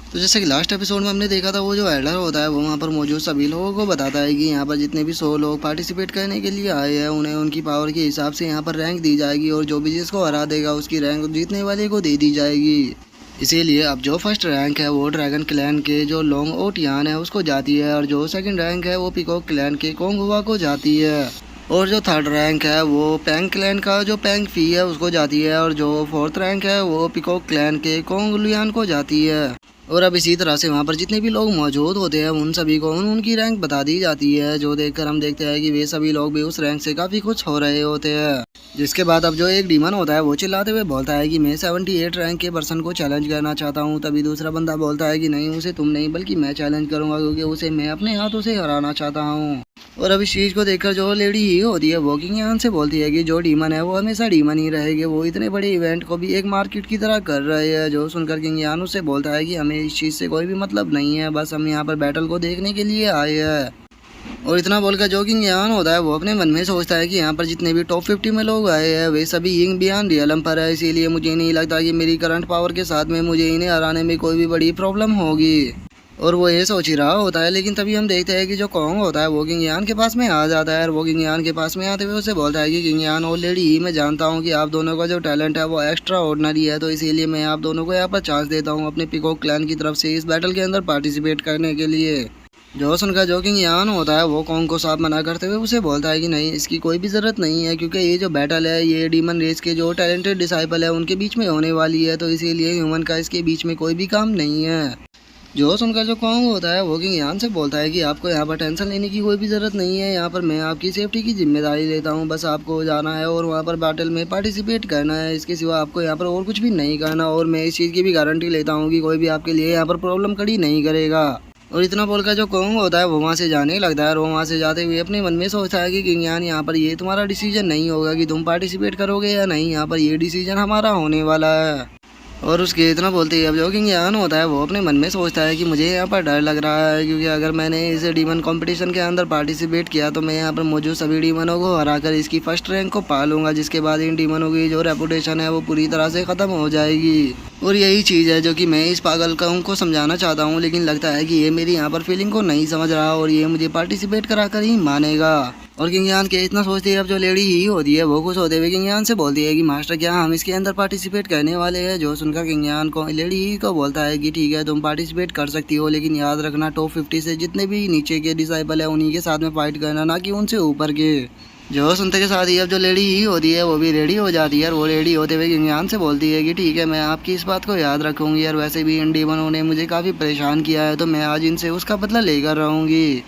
तो जैसे कि लास्ट एपिसोड में हमने देखा था, वो जो एल्डर होता है वो वहाँ पर मौजूद सभी लोगों को बताता है कि यहाँ पर जितने भी 100 लोग पार्टिसिपेट करने के लिए आए हैं उन्हें उनकी पावर के हिसाब से यहाँ पर रैंक दी जाएगी, और जो भी जिसको हरा देगा उसकी रैंक जीतने वाले को दे दी जाएगी। इसीलिए अब जो फर्स्ट रैंक है वो ड्रैगन क्लैन के जो लोंग ओटियान है उसको जाती है, और जो सेकंड रैंक है वो पिकॉक क्लैन के कोंगहुआ को जाती है, और जो थर्ड रैंक है वो पैंग क्लैन का जो पैंग फी है उसको जाती है, और जो फोर्थ रैंक है वो पिकॉक क्लैन के कोंगलुयान को जाती है। और अब इसी तरह से वहाँ पर जितने भी लोग मौजूद होते हैं उन सभी को उनकी रैंक बता दी जाती है, जो देखकर हम देखते हैं कि वे सभी लोग भी उस रैंक से काफ़ी खुश हो रहे होते हैं। जिसके बाद अब जो एक डीमन होता है वो चिल्लाते हुए बोलता है कि मैं 78 रैंक के पर्सन को चैलेंज करना चाहता हूँ। तभी दूसरा बंदा बोलता है कि नहीं, उसे तुम नहीं बल्कि मैं चैलेंज करूँगा, क्योंकि उसे मैं अपने हाथों से हराना चाहता हूँ। और अब इस चीज़ को देखकर जो लेडी ही होती है वो किंग यान से बोलती है कि जो डीमन है वो हमेशा डीमन ही रहेगी, वो इतने बड़े इवेंट को भी एक मार्केट की तरह कर रहे हैं। जो सुनकर किंग यान उससे बोलता है कि हमें इस चीज़ से कोई भी मतलब नहीं है, बस हम यहाँ पर बैटल को देखने के लिए आए हैं। और इतना बोलकर जो किंग यान होता है वो अपने मन में सोचता है कि यहाँ पर जितने भी टॉप 50 में लोग आए हैं वे सभी यिंग बियान रियलम पर है, इसीलिए मुझे नहीं लगता कि मेरी करंट पावर के साथ में मुझे इन्हें हराने में कोई भी बड़ी प्रॉब्लम होगी। और वो ये सोच ही रहा होता है, लेकिन तभी हम देखते हैं कि जो कोंग होता है वो किंग यान के पास में आ जाता है, और वो किंग यान के पास में आते हुए उसे बोलता है कि किंग यान ऑलरेडी ही मैं जानता हूँ कि आप दोनों का जो टैलेंट है वो एक्स्ट्रा ऑर्डिनरी है, तो इसीलिए मैं आप दोनों को यहाँ पर चांस देता हूँ अपने पिकॉक क्लैन की तरफ से इस बैटल के अंदर पार्टिसिपेट करने के लिए। जो सुनकर जो किंग यान होता है वो कोंग को साफ मना करते हुए उसे बोलता है कि नहीं, इसकी कोई भी ज़रूरत नहीं है, क्योंकि ये जो बैटल है ये डीमन रेस के जो टैलेंटेड डिसाइपल है उनके बीच में होने वाली है, तो इसीलिए ह्यूमन का इसके बीच में कोई भी काम नहीं है। जो सुनकर जो कोंग होता है वो किंग यान से बोलता है कि आपको यहाँ पर टेंशन लेने की कोई भी ज़रूरत नहीं है, यहाँ पर मैं आपकी सेफ्टी की जिम्मेदारी लेता हूँ, बस आपको जाना है और वहाँ पर बैटल में पार्टिसिपेट करना है, इसके सिवा आपको यहाँ पर और कुछ भी नहीं करना, और मैं इस चीज़ की भी गारंटी लेता हूँ कि कोई भी आपके लिए यहाँ पर प्रॉब्लम खड़ी नहीं करेगा। और इतना बोलकर जो कोंग होता है वो वहाँ से जाने लगता है, और वो वहाँ से जाते हुए अपने मन में सोचता है कि किंग यान यहाँ पर ये तुम्हारा डिसीजन नहीं होगा कि तुम पार्टिसिपेट करोगे या नहीं, यहाँ पर ये डिसीजन हमारा होने वाला है। और उसके इतना बोलते ही अब जो किंग यान होता है वो अपने मन में सोचता है कि मुझे यहाँ पर डर लग रहा है, क्योंकि अगर मैंने इस डीमन कंपटीशन के अंदर पार्टिसिपेट किया तो मैं यहाँ पर मौजूद सभी डीमनों को हराकर इसकी फर्स्ट रैंक को पा लूँगा, जिसके बाद इन डीमनों की जो रेपुटेशन है वो पूरी तरह से ख़त्म हो जाएगी। और यही चीज़ है जो कि मैं इस पागल को समझाना चाहता हूँ, लेकिन लगता है कि ये मेरी यहाँ पर फीलिंग को नहीं समझ रहा और ये मुझे पार्टिसिपेट कराकर ही मानेगा। और किंग यान के इतना सोचती है अब जो लेडी ही होती है वो खुश होते हुए किंग यान से बोलती है कि मास्टर क्या हम इसके अंदर पार्टिसिपेट करने वाले हैं। जो सुनकर किंग यान को लेडी ही को बोलता है कि ठीक है तुम पार्टिसिपेट कर सकती हो, लेकिन याद रखना टॉप 50 से जितने भी नीचे के डिसाइपल है उन्हीं के साथ में फाइट करना, ना कि उनसे ऊपर के। जो सुनते के साथ ही अब जो लेडी ही होती है वो भी रेडी हो जाती है, और वो रेडी होते हुए किंग यान से बोलती है कि ठीक है मैं आपकी इस बात को याद रखूंगी, और वैसे भी इन डीमनों ने मुझे काफ़ी परेशान किया है तो मैं आज इनसे उसका बदला लेकर रहूँगी।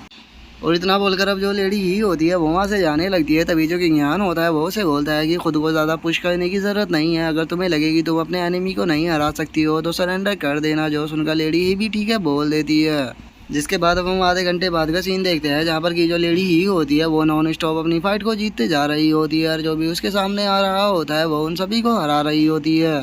और इतना बोलकर अब जो लेडी ही होती है वो वहाँ से जाने लगती है, तभी जो किंग यान होता है वो उसे बोलता है कि खुद को ज़्यादा पुश करने की ज़रूरत नहीं है, अगर तुम्हें लगे कि तुम अपने एनिमी को नहीं हरा सकती हो तो सरेंडर कर देना। जो सुनकर लेडी ही भी ठीक है बोल देती है। जिसके बाद अब हम आधे घंटे बाद का सीन देखते हैं, जहाँ पर की जो लेडी ही होती है वो नॉन स्टॉप अपनी फाइट को जीतते जा रही होती है, और जो भी उसके सामने आ रहा होता है वो उन सभी को हरा रही होती है।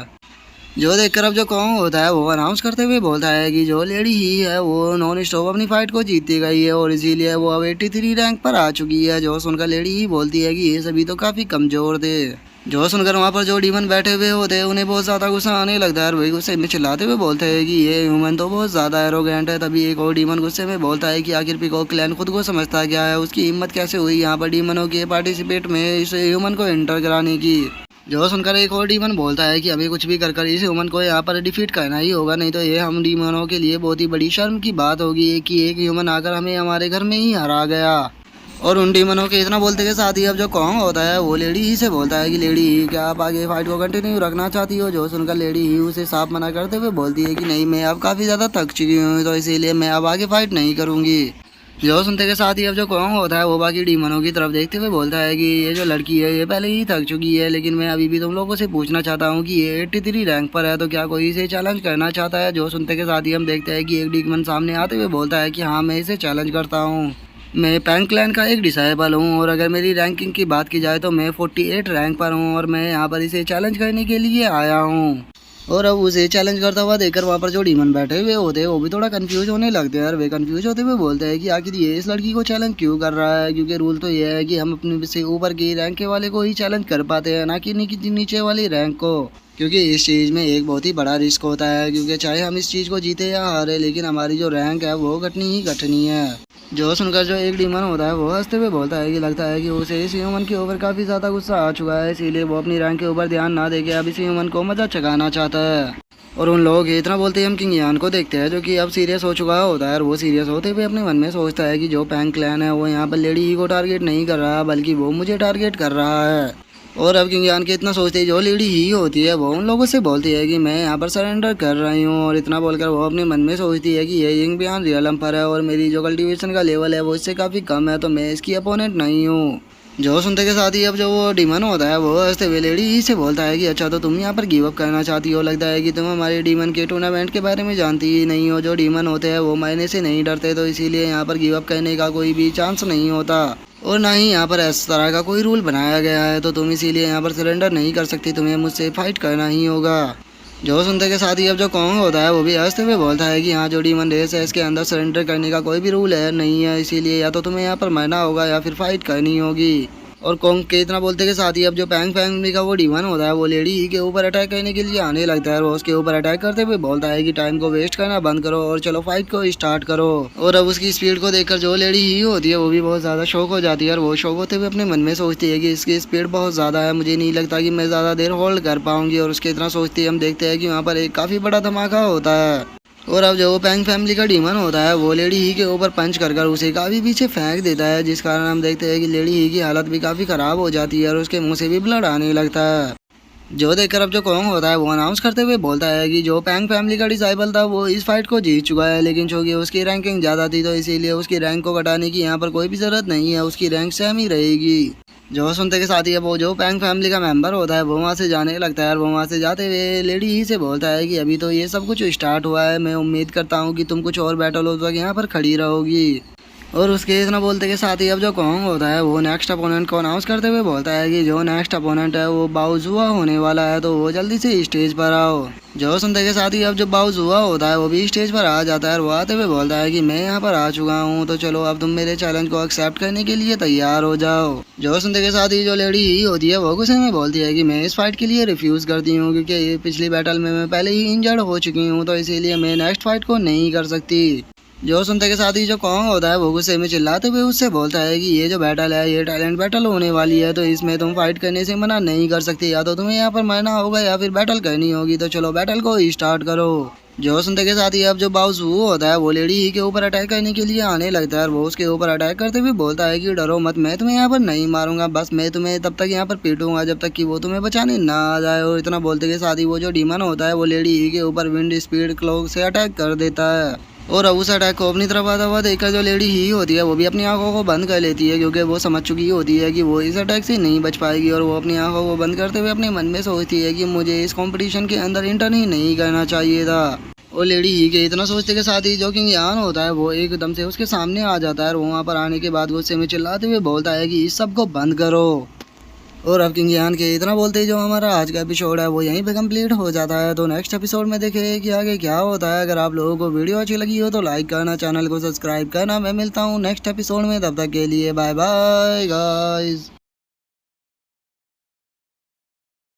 जो देखकर अब जो कोंग होता है वो अनाउंस करते हुए बोलता है कि जो लेडी ही है वो नॉन स्टॉप अपनी फाइट को जीतती गई है, और इसीलिए वो अब 83 रैंक पर आ चुकी है। जो सुनकर लेडी ही बोलती है कि ये सभी तो काफ़ी कमज़ोर थे। जो सुनकर वहाँ पर जो डीमन बैठे हुए होते हैं उन्हें बहुत ज़्यादा गुस्सा आने लगता है, और वही गुस्से में चिल्लाते हुए बोलते हैं कि ये ह्यूमन तो बहुत ज़्यादा एरोगेंट है। तभी एक और डीमन गुस्से में बोलता है कि आखिर पिकॉक क्लैन खुद को समझता क्या है, उसकी हिम्मत कैसे हुई यहाँ पर डीमनों के पार्टिसिपेट में इस ह्यूमन को एंटर कराने की। जो सुनकर एक और डीमन बोलता है कि अभी कुछ भी कर इस ह्यूमन को यहाँ पर डिफीट करना ही होगा, नहीं तो ये हम डीमनों के लिए बहुत ही बड़ी शर्म की बात होगी कि एक ह्यूमन आकर हमें हमारे घर में ही हरा गया। और उन डीमनों के इतना बोलते के साथ ही अब जो कोंग होता है वो लेडी ही से बोलता है कि लेडी ही क्या आप आगे फाइट को कंटिन्यू रखना चाहती हो। जो सुनकर लेडी ही उसे साफ मना करते हुए बोलती है कि नहीं, मैं अब काफ़ी ज़्यादा थक चुकी हूँ तो इसीलिए मैं अब आगे फाइट नहीं करूँगी। जो सुनते के साथ ही अब जो कोंग होता है वो बाकी डीमनों की तरफ देखते हुए बोलता है कि ये जो लड़की है ये पहले ही थक चुकी है, लेकिन मैं अभी भी तुम लोगों से पूछना चाहता हूँ कि ये 83 रैंक पर है तो क्या कोई इसे चैलेंज करना चाहता है। जो सुनते के साथ ही हम देखते हैं कि एक डीमन सामने आते हुए बोलता है कि हाँ मैं इसे चैलेंज करता हूँ, मैं पैंग क्लैन का एक डिसाइबल हूँ, और अगर मेरी रैंकिंग की बात की जाए तो मैं 48 रैंक पर हूँ, और मैं यहाँ पर इसे चैलेंज करने के लिए आया हूँ। और अब उसे चैलेंज करता हुआ देखकर वहाँ पर जो डीमन बैठे हुए होते हैं वो भी थोड़ा कंफ्यूज होने लगते हैं। और वे कंफ्यूज होते हुए बोलते हैं कि आखिर ये इस लड़की को चैलेंज क्यों कर रहा है, क्योंकि रूल तो ये है कि हम अपने से ऊपर की रैंक के वाले को ही चैलेंज कर पाते हैं, ना कि नीचे वाली रैंक को। क्योंकि इस चीज़ में एक बहुत ही बड़ा रिस्क होता है, क्योंकि चाहे हम इस चीज़ को जीते या हारे लेकिन हमारी जो रैंक है वो घटनी ही घटनी है। जो सुनकर जो एक डीमन होता है वो हंसते हुए बोलता है कि लगता है कि उसे इस ह्यूमन के ऊपर काफ़ी ज़्यादा गुस्सा आ चुका है, इसीलिए वो अपनी रैंक के ऊपर ध्यान ना देके अब इस ह्यूमन को मजा चखाना चाहता है। और उन लोग इतना बोलते हैं हम किंग यान को देखते हैं जो कि अब सीरियस हो चुका होता है। और वो सीरियस होते हुए अपने मन में सोचता है कि जो पैंग क्लैन है वो यहाँ पर लेडी ही को टारगेट नहीं कर रहा बल्कि वो मुझे टारगेट कर रहा है। और अब किंग यान के इतना सोचते ही जो लेडी ही होती है वो उन लोगों से बोलती है कि मैं यहाँ पर सरेंडर कर रही हूँ। और इतना बोलकर वो अपने मन में सोचती है कि ये यिंग बियान रियल एम्पर है और मेरी जो कल्टीवेशन का लेवल है वो इससे काफ़ी कम है, तो मैं इसकी अपोनेंट नहीं हूँ। जो सुनते के साथ ही अब जो वो डीमन होता है वो हंसते हुए लेडी ही से बोलता है कि अच्छा तो तुम यहाँ पर गिव अप करना चाहती हो, लगता है कि तुम हमारे डीमन के टूर्नामेंट के बारे में जानती ही नहीं हो। जो डीमन होते हैं वो मरने से नहीं डरते, तो इसीलिए यहाँ पर गिव अप करने का कोई भी चांस नहीं होता और ना ही यहाँ पर इस तरह का कोई रूल बनाया गया है, तो तुम इसीलिए यहाँ पर सरेंडर नहीं कर सकती, तुम्हें मुझसे फाइट करना ही होगा। जो सुनते के साथ ही अब जो कॉन्ग होता है वो भी हंसते हुए बोलता है कि हाँ जो डीमन रेस है इसके अंदर सरेंडर करने का कोई भी रूल है नहीं है, इसीलिए या तो तुम्हें यहाँ पर मरना होगा या फिर फाइट करनी होगी। और कॉन्ग के इतना बोलते के साथ ही अब जो पैंग फैमिली का वो डीमन होता है वो लेडी ही के ऊपर अटैक करने के लिए आने लगता है। और उसके ऊपर अटैक करते हुए बोलता है कि टाइम को वेस्ट करना बंद करो और चलो फाइट को स्टार्ट करो। और अब उसकी स्पीड को देखकर जो लेडी ही होती है वो भी बहुत ज़्यादा शौक हो जाती है। और वो शौक होते हुए अपने मन में सोचती है कि इसकी स्पीड बहुत ज़्यादा है, मुझे नहीं लगता कि मैं ज़्यादा देर होल्ड कर पाऊंगी। और उसके इतना सोचती है हम देखते हैं कि वहाँ पर एक काफ़ी बड़ा धमाका होता है। और अब जो पैंग फैमिली का डीमन होता है वो लेडी ही के ऊपर पंच कर उसे काफ़ी पीछे फेंक देता है, जिस कारण हम देखते हैं कि लेडी ही की हालत भी काफ़ी ख़राब हो जाती है और उसके मुंह से भी ब्लड आने लगता है। जो देखकर अब जो कॉन्ग होता है वो अनाउंस करते हुए बोलता है कि जो पैंग फैमिली का डिसाइबल था वो इस फाइट को जीत चुका है, लेकिन चूंकि उसकी रैंकिंग ज़्यादा थी तो इसीलिए उसकी रैंक को घटाने की यहाँ पर कोई भी ज़रूरत नहीं है, उसकी रैंक सेम ही रहेगी। जो सुनते के साथ ही वो जो पैंग फैमिली का मेंबर होता है वो वहाँ से जाने लगता है। और वो वहाँ से जाते हुए लेडी ही से बोलता है कि अभी तो ये सब कुछ स्टार्ट हुआ है, मैं उम्मीद करता हूँ कि तुम कुछ और बैटल हो तो यहाँ पर खड़ी रहोगी। और उसके इतना बोलते के साथ ही अब जो कॉन्ग होता है वो नेक्स्ट अपोनेंट को अनाउंस करते हुए बोलता है कि जो नेक्स्ट अपोनेंट है वो बाउजुआ होने वाला है, तो वो जल्दी से स्टेज पर आओ। जो सुनते के साथ ही अब जो बाउजुआ होता है वो भी स्टेज पर आ जाता है और वो आते हुए बोलता है कि मैं यहाँ पर आ चुका हूँ, तो चलो अब तुम मेरे चैलेंज को एक्सेप्ट करने के लिए तैयार हो जाओ। जो सुनते के साथ ही जो लेडी ही होती है वो गुस्से में बोलती है कि मैं इस फाइट के लिए रिफ्यूज़ करती हूँ, क्योंकि ये पिछली बैटल में मैं पहले ही इंजर्ड हो चुकी हूँ, तो इसीलिए मैं नेक्स्ट फाइट को नहीं कर सकती। जो सुनते के साथ ही जो कॉन्ग होता है वो गुस्से में चिल्लाते हुए उससे बोलता है कि ये जो बैटल है ये टैलेंट बैटल होने वाली है, तो इसमें तुम फाइट करने से मना नहीं कर सकती, या तो तुम्हें यहाँ पर मरना होगा या फिर बैटल करनी होगी, तो चलो बैटल को स्टार्ट करो। जो सुनते के साथ ही अब जो बाउजू होता है वो लेडी ही के ऊपर अटैक करने के लिए आने लगता है। और वो उसके ऊपर अटैक करते हुए बोलता है कि डरो मत, मैं तुम्हें यहाँ पर नहीं मारूंगा, बस मैं तुम्हें तब तक यहाँ पर पीटूंगा जब तक कि वो तुम्हें बचाने ना आ जाए। और इतना बोलते के साथ ही वो जो डीमन होता है वो लेडी ही के ऊपर विंड स्पीड क्लॉक से अटैक कर देता है। और अब उस अटैक को अपनी तरफ आता हुआ देखकर जो लेडी ही होती है वो भी अपनी आंखों को बंद कर लेती है, क्योंकि वो समझ चुकी होती है कि वो इस अटैक से नहीं बच पाएगी। और वो अपनी आंखों को बंद करते हुए अपने मन में सोचती है कि मुझे इस कंपटीशन के अंदर इंटर ही नहीं करना चाहिए था। और लेडी ही के इतना सोचते के साथ ही जो किंग यान होता है वो एकदम से उसके सामने आ जाता है और वहाँ पर आने के बाद गुस्से में चिल्लाते हुए बोलता है कि इस सब को बंद करो। और अब किंग यान के इतना बोलते ही जो हमारा आज का एपिसोड है वो यहीं पे कंप्लीट हो जाता है। तो नेक्स्ट एपिसोड में देखें कि आगे क्या होता है। अगर आप लोगों को वीडियो अच्छी लगी हो तो लाइक करना, चैनल को सब्सक्राइब करना। मैं मिलता हूँ नेक्स्ट एपिसोड में, तब तक के लिए बाय बाय गाइस।